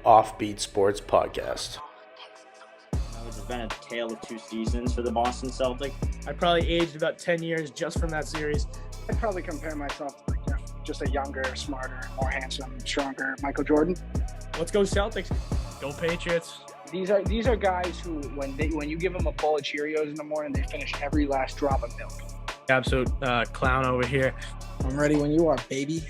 Offbeat Sports Podcast. It's been a tale of two seasons for the Boston Celtics. I probably aged about 10 years just from that series. I'd probably compare myself to just a younger, smarter, more handsome, stronger Michael Jordan. Let's go Celtics. Go Patriots. These are guys who, when you give them a bowl of Cheerios in the morning, they finish every last drop of milk. Absolute clown over here. I'm ready when you are, baby.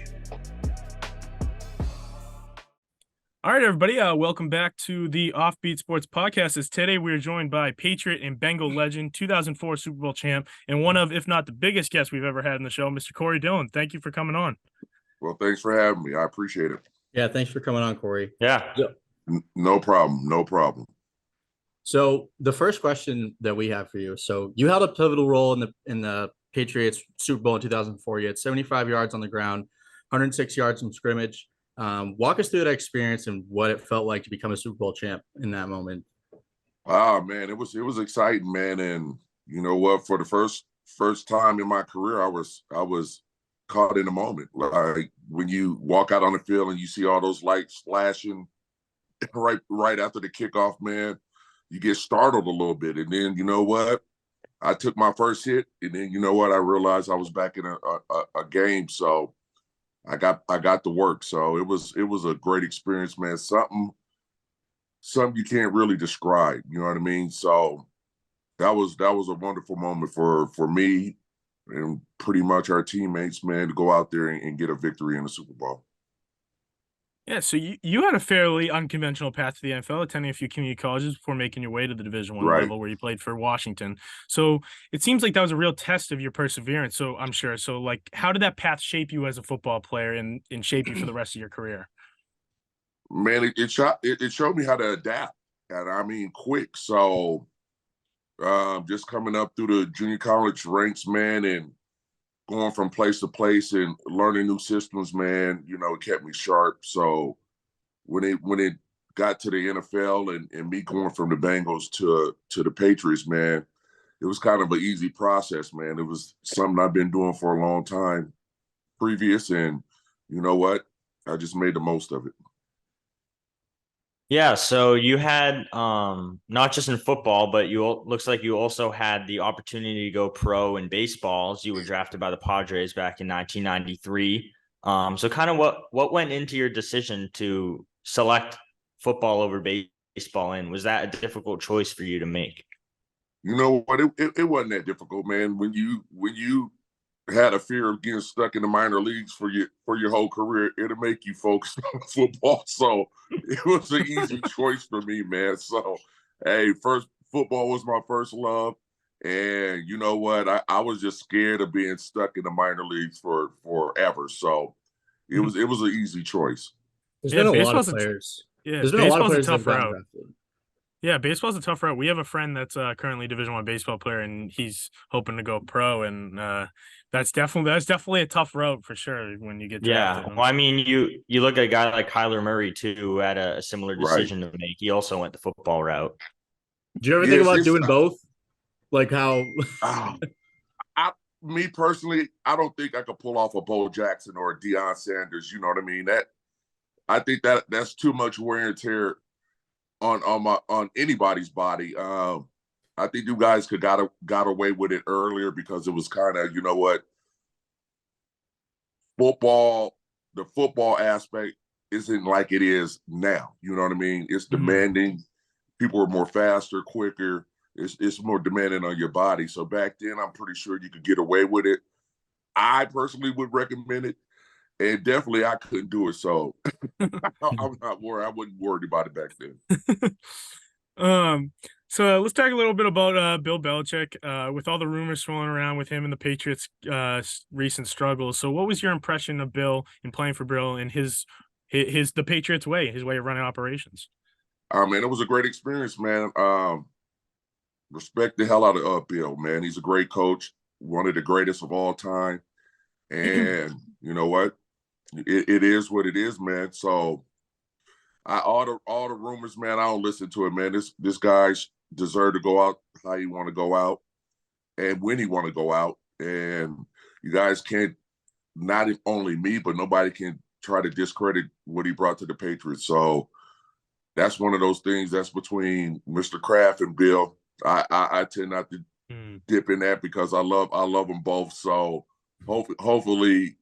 All right, everybody. Welcome back to the Offbeat Sports Podcast. As today we are joined by Patriot and Bengal legend, 2004 Super Bowl champ, and one of, if not the biggest guest we've ever had in the show, Mr. Corey Dillon. Thank you for coming on. Well, thanks for having me. I appreciate it. Yeah, thanks for coming on, Corey. Yeah. No problem. No problem. So the first question that we have for you. So you held a pivotal role in the Patriots Super Bowl in 2004. You had 75 yards on the ground, 106 yards from scrimmage. Walk us through that experience and what it felt like to become a Super Bowl champ in that moment. Man, it was exciting, man. And you know what? For the first time in my career, I was caught in the moment. Like when you walk out on the field and you see all those lights flashing right after the kickoff, man, you get startled a little bit. And then you know what? I took my first hit, and then you know what? I realized I was back in a game. So I got to work. So it was a great experience, man. Something you can't really describe. You know what I mean? So that was a wonderful moment for me and pretty much our teammates, man, to go out there and get a victory in the Super Bowl. Yeah, so you had a fairly unconventional path to the NFL, attending a few community colleges before making your way to the Division I level, where you played for Washington. So it seems like that was a real test of your perseverance. So I'm sure. So like, how did that path shape you as a football player and shape you for the rest of your career? Man, it showed me how to adapt, and I mean quick. So just coming up through the junior college ranks, man, and going from place to place and learning new systems, man, you know, it kept me sharp. So when it got to the NFL and me going from the Bengals to the Patriots, man, it was kind of an easy process, man. It was something I've been doing for a long time previous, and you know what? I just made the most of it. Yeah, so you had not just in football, but looks like you also had the opportunity to go pro in baseball, as you were drafted by the Padres back in 1993. So kind of what went into your decision to select football over baseball, and was that a difficult choice for you to make? You know what? It wasn't that difficult, man. When you had a fear of getting stuck in the minor leagues for your whole career, it'll make you focus on football. So it was an easy choice for me, man. So, hey, football was my first love. And you know what? I was just scared of being stuck in the minor leagues for forever. So it was an easy choice. There's been a lot of players. There's been a lot of players that have gotten drafted. Yeah, baseball's a tough route. We have a friend that's currently a Division I baseball player, and he's hoping to go pro. And that's definitely a tough route for sure when you get drafted. Yeah, well, I mean, you look at a guy like Kyler Murray too, who had a similar decision to make. He also went the football route. Do you ever think about doing both? Like how? Me personally, I don't think I could pull off a Bo Jackson or a Deion Sanders. You know what I mean? I think that's too much wear and tear on anybody's body. I think you guys got away with it earlier because it was kind of, you know what, the football aspect isn't like it is now. You know what I mean? It's demanding. People are more faster, quicker. It's more demanding on your body. So back then, I'm pretty sure you could get away with it. I personally would recommend it. And definitely I couldn't do it. So I'm not worried. I wasn't worried about it back then. So let's talk a little bit about Bill Belichick, with all the rumors swirling around with him and the Patriots' recent struggles. So what was your impression of Bill and playing for Bill and the Patriots way, his way of running operations? Man, it was a great experience, man. Respect the hell out of Bill, man. He's a great coach, one of the greatest of all time. And you know what? It is what it is, man. So all the rumors, man, I don't listen to it, man. This guy deserve to go out how he want to go out and when he want to go out. And you guys can't, not only me, but nobody can try to discredit what he brought to the Patriots. So that's one of those things that's between Mr. Kraft and Bill. I tend not to dip in that because I love them both. So hopefully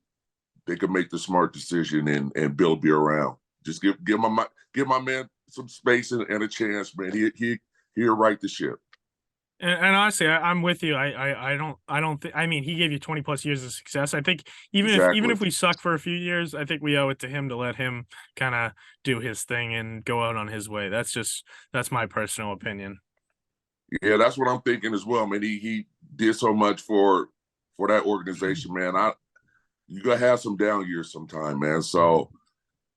they can make the smart decision and Bill be around. Just give my man some space and a chance, man. He'll right the ship. And honestly, I'm with you. I don't think. I mean, he gave you 20 plus years of success. I think even if we suck for a few years, I think we owe it to him to let him kind of do his thing and go out on his way. That's my personal opinion. Yeah, that's what I'm thinking as well, man. He did so much for that organization, man. You gotta have some down years sometime, man. So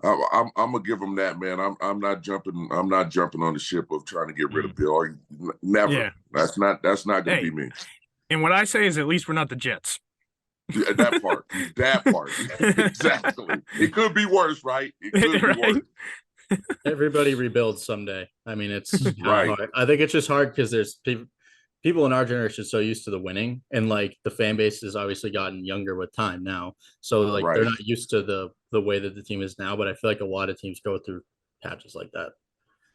I'm gonna give him that, man. I'm not jumping on the ship of trying to get rid of Bill. Never. Yeah. That's not gonna be me. And what I say is, at least we're not the Jets. Yeah, that part. Exactly. It could be worse, right? It could be worse. Everybody rebuilds someday. I mean, it's right. Hard. I think it's just hard because there's people in our generation so used to the winning, and like the fan base has obviously gotten younger with time now. So like they're not used to the way that the team is now. But I feel like a lot of teams go through patches like that.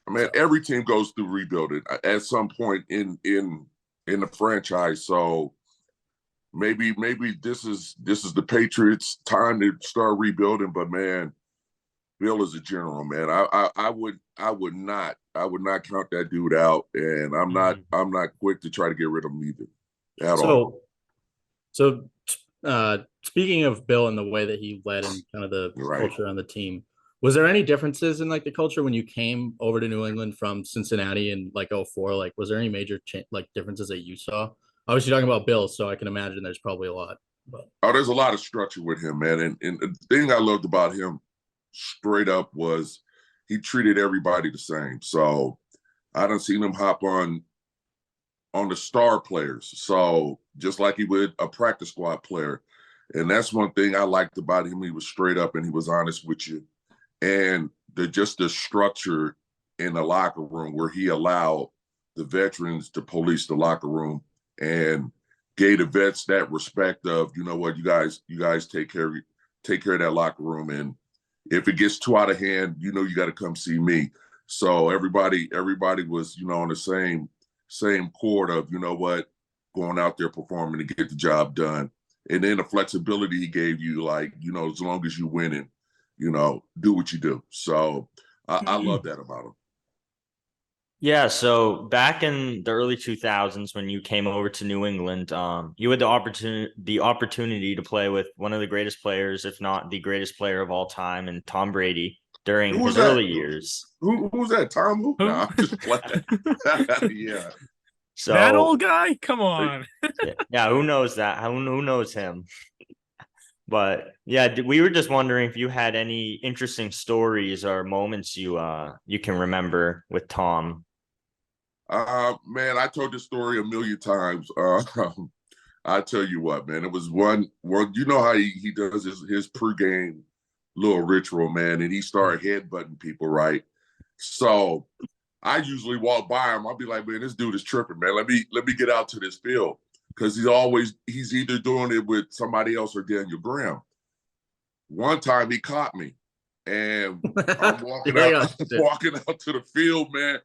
I mean, every team goes through rebuilding at some point in the franchise. So maybe this is the Patriots' time to start rebuilding. But man, Bill is a general, man. I would not count that dude out, and I'm not quick to try to get rid of him either at all. So speaking of Bill and the way that he led and kind of the culture on the team, was there any differences in like the culture when you came over to New England from Cincinnati in like 2004? Like, was there any major differences that you saw? Obviously, talking about Bill, so I can imagine there's probably a lot. But. Oh, there's a lot of structure with him, man. And the thing I loved about him straight up was he treated everybody the same. So I done seen him hop on the star players. So just like he would a practice squad player. And that's one thing I liked about him. He was straight up and he was honest with you. And the structure in the locker room where he allowed the veterans to police the locker room and gave the vets that respect of, you know what, you guys take care of that locker room. And if it gets too out of hand, you know, you got to come see me. So everybody was, you know, on the same chord of, you know what, going out there performing to get the job done. And then the flexibility he gave you, like, you know, as long as you winning, you know, do what you do. So I love that about him. Yeah, so back in the early 2000s when you came over to New England, you had the opportunity to play with one of the greatest players, if not the greatest player of all time, and Tom Brady during his early years. Who's that? Tom who? Nah, I'm just playing. Yeah. So that old guy? Come on. Yeah, who knows that? Who knows him? But yeah, we were just wondering if you had any interesting stories or moments you can remember with Tom. Man, I told this story a million times. I tell you what, man, it was one, you know how he does his pregame little ritual, man, and he started headbutting people, right? So I usually walk by him. I'll be like, man, this dude is tripping, man. Let me get out to this field. Because he's either doing it with somebody else or Daniel Graham. One time he caught me, and I'm walking out to the field, man.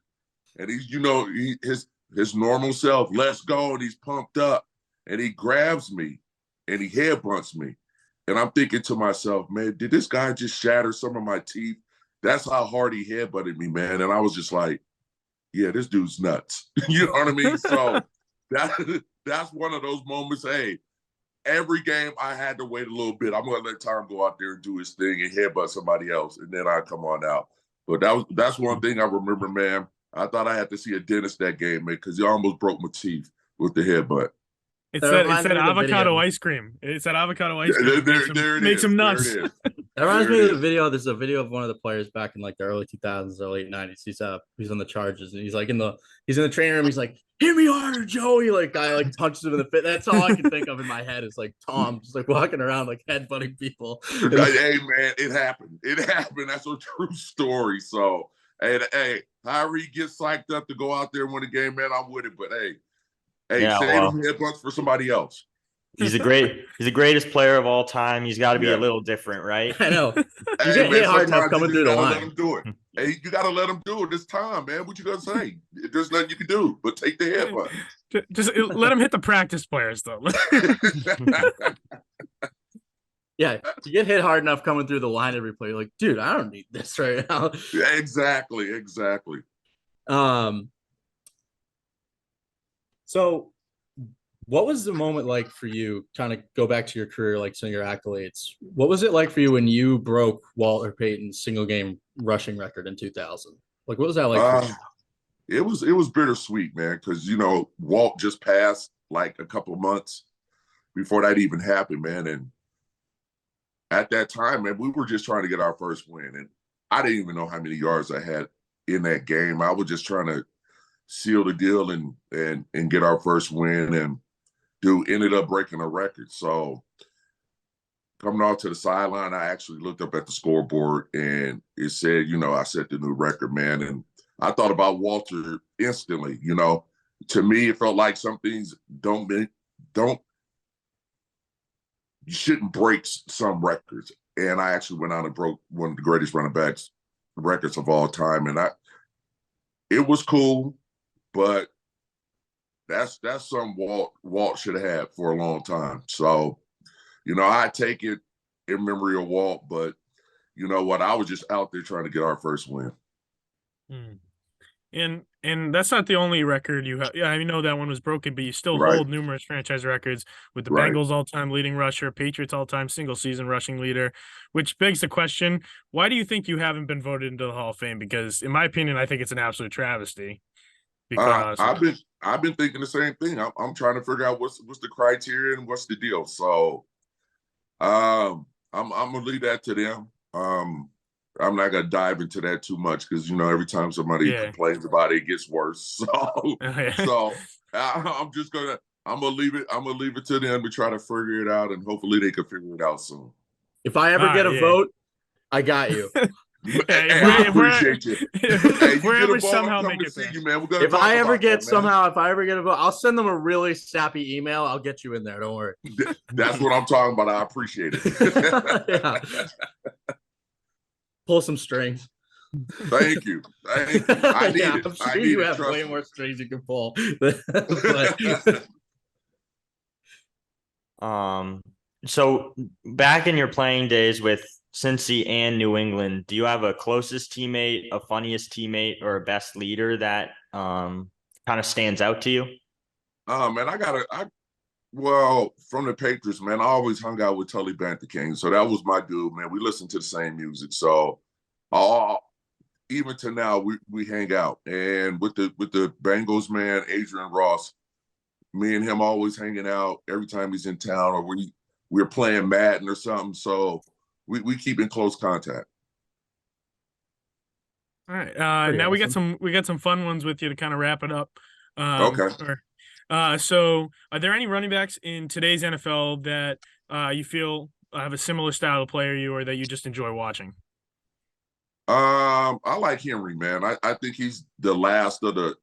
And he's, you know, his normal self, let's go, and he's pumped up, and he grabs me, and he headbutts me, and I'm thinking to myself, man, did this guy just shatter some of my teeth? That's how hard he headbutted me, man. And I was just like, yeah, this dude's nuts. You know what I mean? So that's one of those moments. Hey, every game I had to wait a little bit. I'm gonna let Tom go out there and do his thing and headbutt somebody else, and then I come on out. But that's one thing I remember, man. I thought I had to see a dentist that game, man, because he almost broke my teeth with the headbutt. It's that avocado ice cream. It's that avocado ice cream. There it makes him nuts. That reminds me of the video. There's a video of one of the players back in like the early 2000s, or late 90s. He's on the Chargers, and he's like in the training room. He's like, hit me harder, Joey. Like guy like punches him in the face. That's all I can think of in my head is like Tom just like walking around like headbutting people. Hey man, it happened. That's a true story. So hey, however he gets psyched up to go out there and win a game, man, I'm with it. But hey, save him headbutts for somebody else. He's the greatest player of all time. He's got to be a little different, right? I know. You get hit hard enough coming through the line. Let him do it. Hey, you got to let him do it. It's time, man. What you gonna say? There's nothing you can do but take the headbutt. Just let him hit the practice players, though. Yeah, you get hit hard enough coming through the line every play. You're like, dude, I don't need this right now. Yeah, exactly. So what was the moment like for you? Kind of go back to your career, like some of your accolades. What was it like for you when you broke Walter Payton's single game rushing record in 2000? Like, what was that like for you? It was bittersweet, man, because Walt just passed like a couple of months before that even happened, man. And at that time, man, we were just trying to get our first win. And I didn't even know how many yards I had in that game. I was just trying to seal the deal and get our first win. And dude ended up breaking a record. So coming off to the sideline, I actually looked up at the scoreboard and it said, I set the new record, man. And I thought about Walter instantly. To me, it felt like some things you shouldn't break some records. And I actually went out and broke one of the greatest running backs records of all time. And it was cool, but that's something Walt should have had for a long time. So, I take it in memory of Walt, but you know what? I was just out there trying to get our first win. And that's not the only record you have. Yeah, I know that one was broken, but you still hold numerous franchise records with the Bengals all-time leading rusher, Patriots all-time single-season rushing leader, which begs the question, why do you think you haven't been voted into the Hall of Fame? Because in my opinion, I think it's an absolute travesty. Because I've been thinking the same thing. I'm trying to figure out what's the criteria and what's the deal. So I'm gonna leave that to them. I'm not gonna dive into that too much because every time somebody complains about it, it gets worse. So I'm gonna leave it to them to try to figure it out, and hopefully they can figure it out soon. If I ever get a vote, I got you. I appreciate you. Hey, if we ever somehow make it see there. you, man. If I ever get a vote, I'll send them a really sappy email. I'll get you in there. Don't worry. That's what I'm talking about. I appreciate it. Yeah. Pull some strings. Thank you. I need it. I'm sure you have way more strings you can pull. So back in your playing days with Cincy and New England, do you have a closest teammate, a funniest teammate, or a best leader that kind of stands out to you? Man, well, from the Patriots, man, I always hung out with Tully Bantha King. So that was my dude, man. We listened to the same music. So even to now, we hang out. And with the Bengals, man, Adrian Ross, me and him always hanging out every time he's in town, or we're playing Madden or something. So we keep in close contact. All right. Now awesome. we got some fun ones with you to kind of wrap it up. Okay. So are there any running backs in today's NFL that you feel have a similar style of player or that you just enjoy watching? I like Henry, man. I think he's the last of the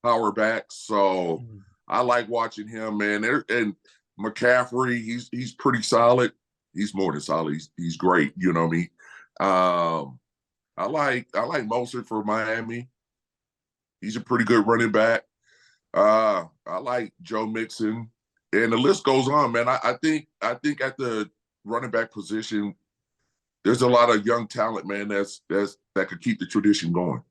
power backs. So I like watching him, man. And McCaffrey, he's pretty solid. He's more than solid. He's great. You know what I mean? I like Mostert for Miami. He's a pretty good running back. I like Joe Mixon, and the list goes on, man. I think at the running back position, there's a lot of young talent, man. That could keep the tradition going.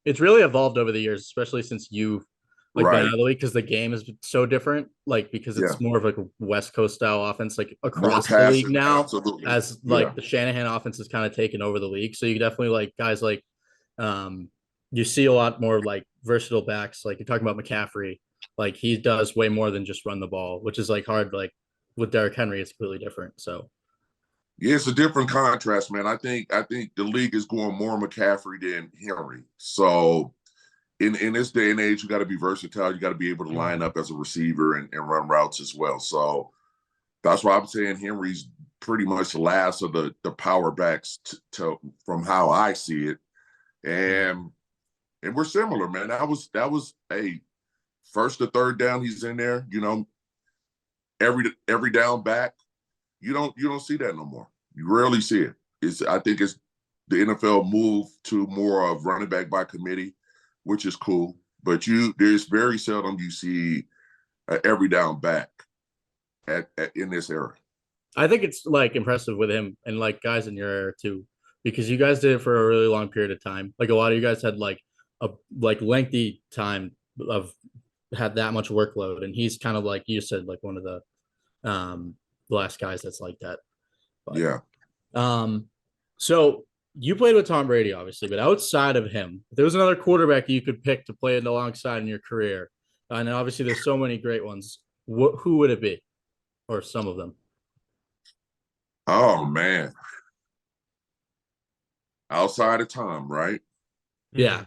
It's really evolved over the years, especially since you've been out of the league, because the game is so different. Because it's more of like a West Coast style offense, like across the league now. Absolutely. As the Shanahan offense has kind of taken over the league, so you definitely like guys like you see a lot more like versatile backs. Like you're talking about McCaffrey, like he does way more than just run the ball, which is like hard. Like with Derrick Henry, it's completely different. So yeah, it's a different contrast, man. I think the league is going more McCaffrey than Henry. So in this day and age, you got to be versatile. You got to be able to line up as a receiver and run routes as well. So that's why I'm saying Henry's pretty much the last of the power backs from how I see it. And we're similar, man. That was a first to third down. He's in there, every down back. You don't see that no more. You rarely see it. I think it's the NFL moved to more of running back by committee, which is cool. But there's very seldom you see every down back in this era. I think it's like impressive with him and like guys in your era too, because you guys did it for a really long period of time. Like a lot of you guys had like a lengthy time of had that much workload, and he's kind of like you said, like one of the last guys that's like that. But, yeah. So you played with Tom Brady, obviously, but outside of him, if there was another quarterback you could pick to play it alongside in your career, and obviously there's so many great ones, who would it be, or some of them? Oh man. Outside of Tom, right? Yeah.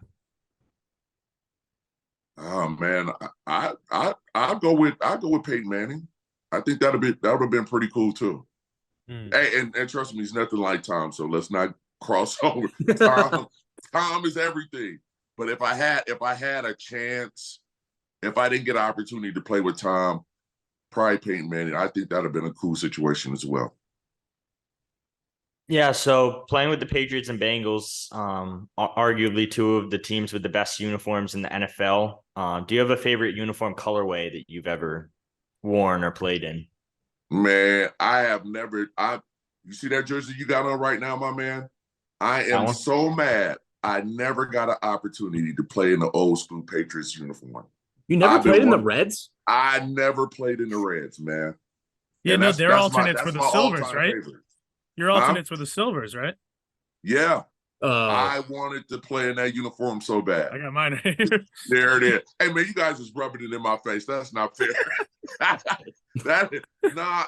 Oh man, I'll go with Peyton Manning. I think that would have been pretty cool too. Hey, and trust me, he's nothing like Tom, so let's not cross over. Tom is everything. But if I had a chance, if I didn't get an opportunity to play with Tom, probably Peyton Manning, I think that would have been a cool situation as well. Yeah, so playing with the Patriots and Bengals, arguably two of the teams with the best uniforms in the NFL. Do you have a favorite uniform colorway that you've ever worn or played in? Man, I have never. You see that jersey you got on right now, my man? I am so mad. I never got an opportunity to play in the old school Patriots uniform. You never played in the Reds? I never played in the Reds, man. Yeah, no, they're alternates for the Silvers, right? Favorite. Your alternates for the Silvers, right? Yeah. I wanted to play in that uniform so bad. I got mine right here. There it is. Hey, man, you guys just rubbing it in my face. That's not fair. Man.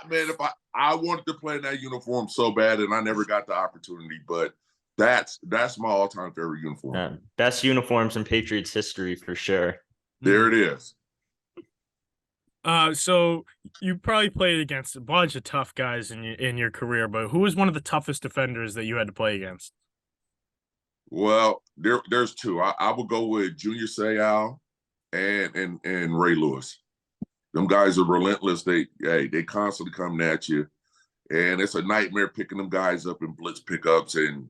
If I wanted to play in that uniform so bad, and I never got the opportunity. But that's my all-time favorite uniform. Yeah, best uniforms in Patriots history for sure. There it is. So you probably played against a bunch of tough guys in your career, but who was one of the toughest defenders that you had to play against? Well, there's two. I would go with Junior Seau and Ray Lewis. Them guys are relentless. They constantly coming at you, and it's a nightmare picking them guys up in blitz pickups and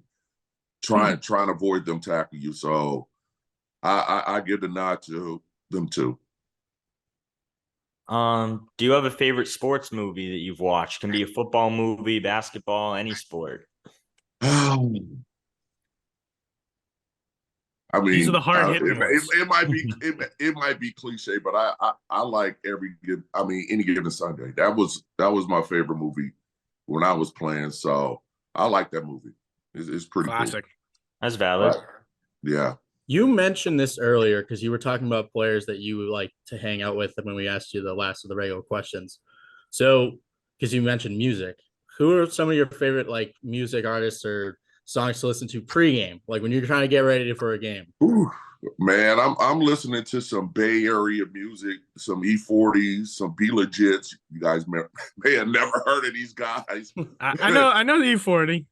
trying to avoid them tackling you. So I give the nod to them too. Do you have a favorite sports movie that you've watched? Can be a football movie, basketball, any sport. I mean, these are the hard hitting ones. It might be cliche, but I like any given Sunday. That was my favorite movie when I was playing. So I like that movie. It's pretty classic. Cool. That's valid. Yeah. You mentioned this earlier because you were talking about players that you would like to hang out with when we asked you the last of the regular questions. So, because you mentioned music, who are some of your favorite like music artists or songs to listen to pregame, like when you're trying to get ready for a game? Ooh, man, I'm listening to some Bay Area music, some E40s, some Be Legits. You guys may have never heard of these guys. I know the E40.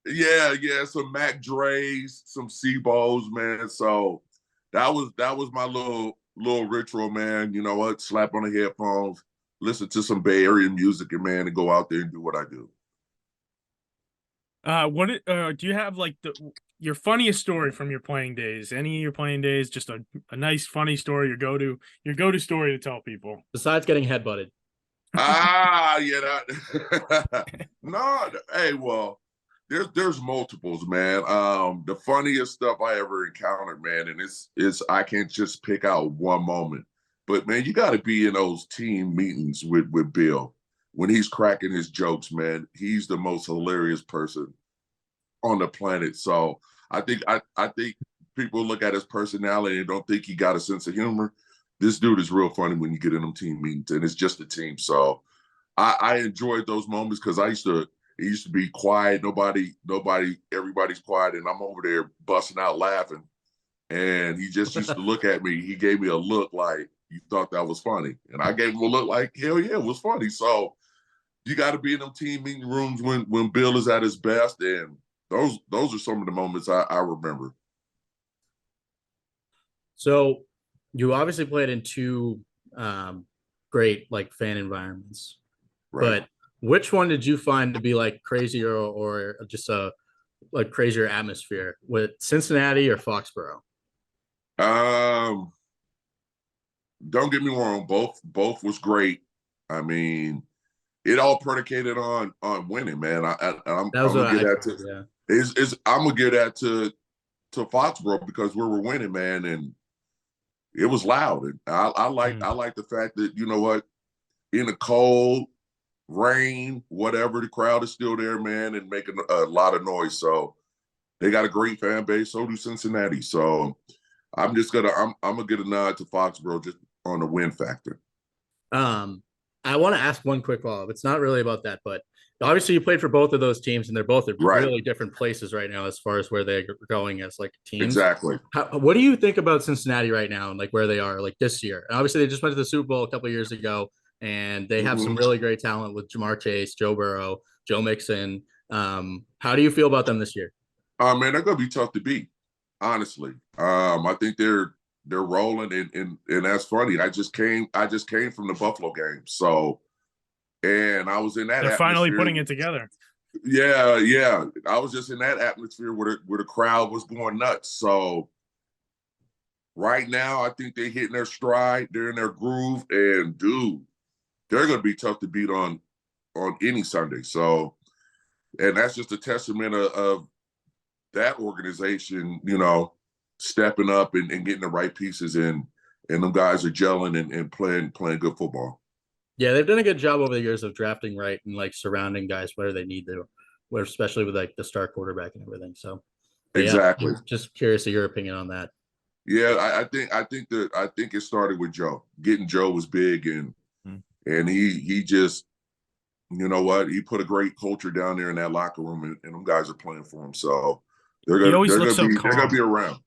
Yeah, some Mac Dre's, some Sebos, man. So that was my little ritual, man. You know what? Slap on the headphones, listen to some Bay Area music, and go out there and do what I do. Do you have like your funniest story from your playing days? Any of your playing days, just a nice funny story, your go-to story to tell people besides getting headbutted? No, hey, well, there's multiples, man. The funniest stuff I ever encountered, man, and it's I can't just pick out one moment, but man, you got to be in those team meetings with Bill when he's cracking his jokes, man. He's the most hilarious person on the planet. So I think people look at his personality and don't think he got a sense of humor. This dude is real funny when you get in them team meetings, and it's just a team. So I enjoyed those moments because it used to be quiet. Everybody's quiet, and I'm over there busting out laughing. And he just used to look at me. He gave me a look like, you thought that was funny. And I gave him a look like, hell yeah, it was funny. So you got to be in them team meeting rooms when Bill is at his best. And those are some of the moments I remember. So you obviously played in two great like fan environments, right? But which one did you find to be like crazier or just a like crazier atmosphere with Cincinnati or Foxborough? Don't get me wrong, both was great. I mean, it all predicated on winning, man. I'm gonna give that to I'm gonna give that to Foxborough because we were winning, man, and it was loud. And I like the fact that, you know what, in the cold, rain, whatever, the crowd is still there, man, and making a lot of noise. So they got a great fan base. So do Cincinnati. So I'm gonna get a nod to Foxborough just on the win factor. I want to ask one quick follow-up. It's not really about that, but obviously you played for both of those teams, and they're both at really different places right now as far as where they're going as like teams. Exactly. What do you think about Cincinnati right now and like where they are like this year? And obviously they just went to the Super Bowl a couple of years ago, and they have some really great talent with Jamar Chase, Joe Burrow, Joe Mixon. How do you feel about them this year? Man, they're gonna be tough to beat, honestly. I think they're rolling, and that's funny. I just came from the Buffalo game, so, and I was in that. They're finally putting it together. Yeah. I was just in that atmosphere where the crowd was going nuts. So right now, I think they're hitting their stride. They're in their groove, and dude, they're gonna be tough to beat on any Sunday. So, and that's just a testament of that organization, you know, stepping up and getting the right pieces in, and them guys are gelling and playing good football. Yeah, they've done a good job over the years of drafting right and like surrounding guys where they need to, where especially with like the star quarterback and everything. So exactly. Yeah, just curious of your opinion on that. Yeah, I think it started with Joe. Getting Joe was big, and he just, you know what, he put a great culture down there in that locker room, and them guys are playing for him. So they're gonna be around.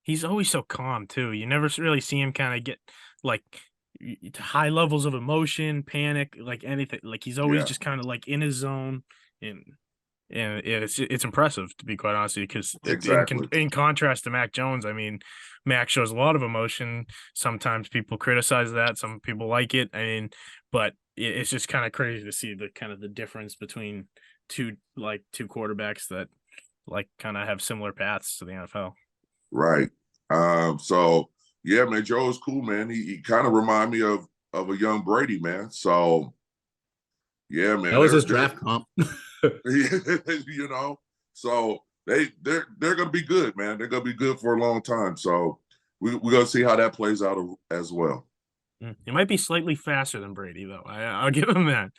He's always so calm too. You never really see him kind of get like high levels of emotion, panic, like anything. Like he's always just kind of like in his zone, and it's impressive, to be quite honest, because in contrast to Mac Jones, I mean, Mac shows a lot of emotion. Sometimes people criticize that, some people like it. I mean, but it's just kind of crazy to see the kind of the difference between two quarterbacks that like kind of have similar paths to the NFL. Right. So yeah, man, Joe is cool, man. He kind of remind me of a young Brady, man. So yeah, man. That was his draft comp. You know, so they're gonna be good, man. They're gonna be good for a long time. So we're gonna see how that plays out as well. It might be slightly faster than Brady, though. I'll give him that.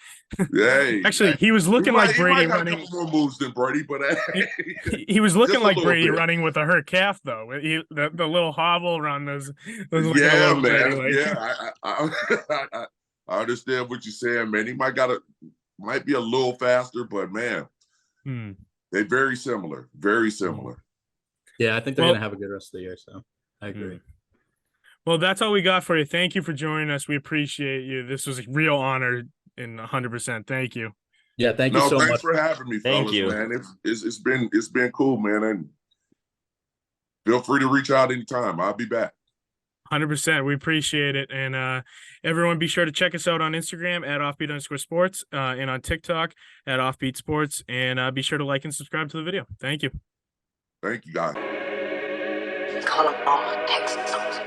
Hey, actually, he was looking like Brady running. A couple more moves than Brady, but he was looking like Brady running with a hurt calf, though. The little hobble around those yeah, man. Yeah, I understand what you're saying, man. He might be a little faster, but man, they're very similar. Very similar. Yeah, I think they're gonna have a good rest of the year. So I agree. Well, that's all we got for you. Thank you for joining us. We appreciate you. This was a real honor, and 100%. Thank you. Yeah, thank you so much. Thanks for having me, fellas, man. It's been cool, man. And feel free to reach out anytime. I'll be back. 100%. We appreciate it. And everyone, be sure to check us out on Instagram at offbeat_sports and on TikTok at offbeat sports. And be sure to like and subscribe to the video. Thank you. Thank you, guys. Call them all Texas songs.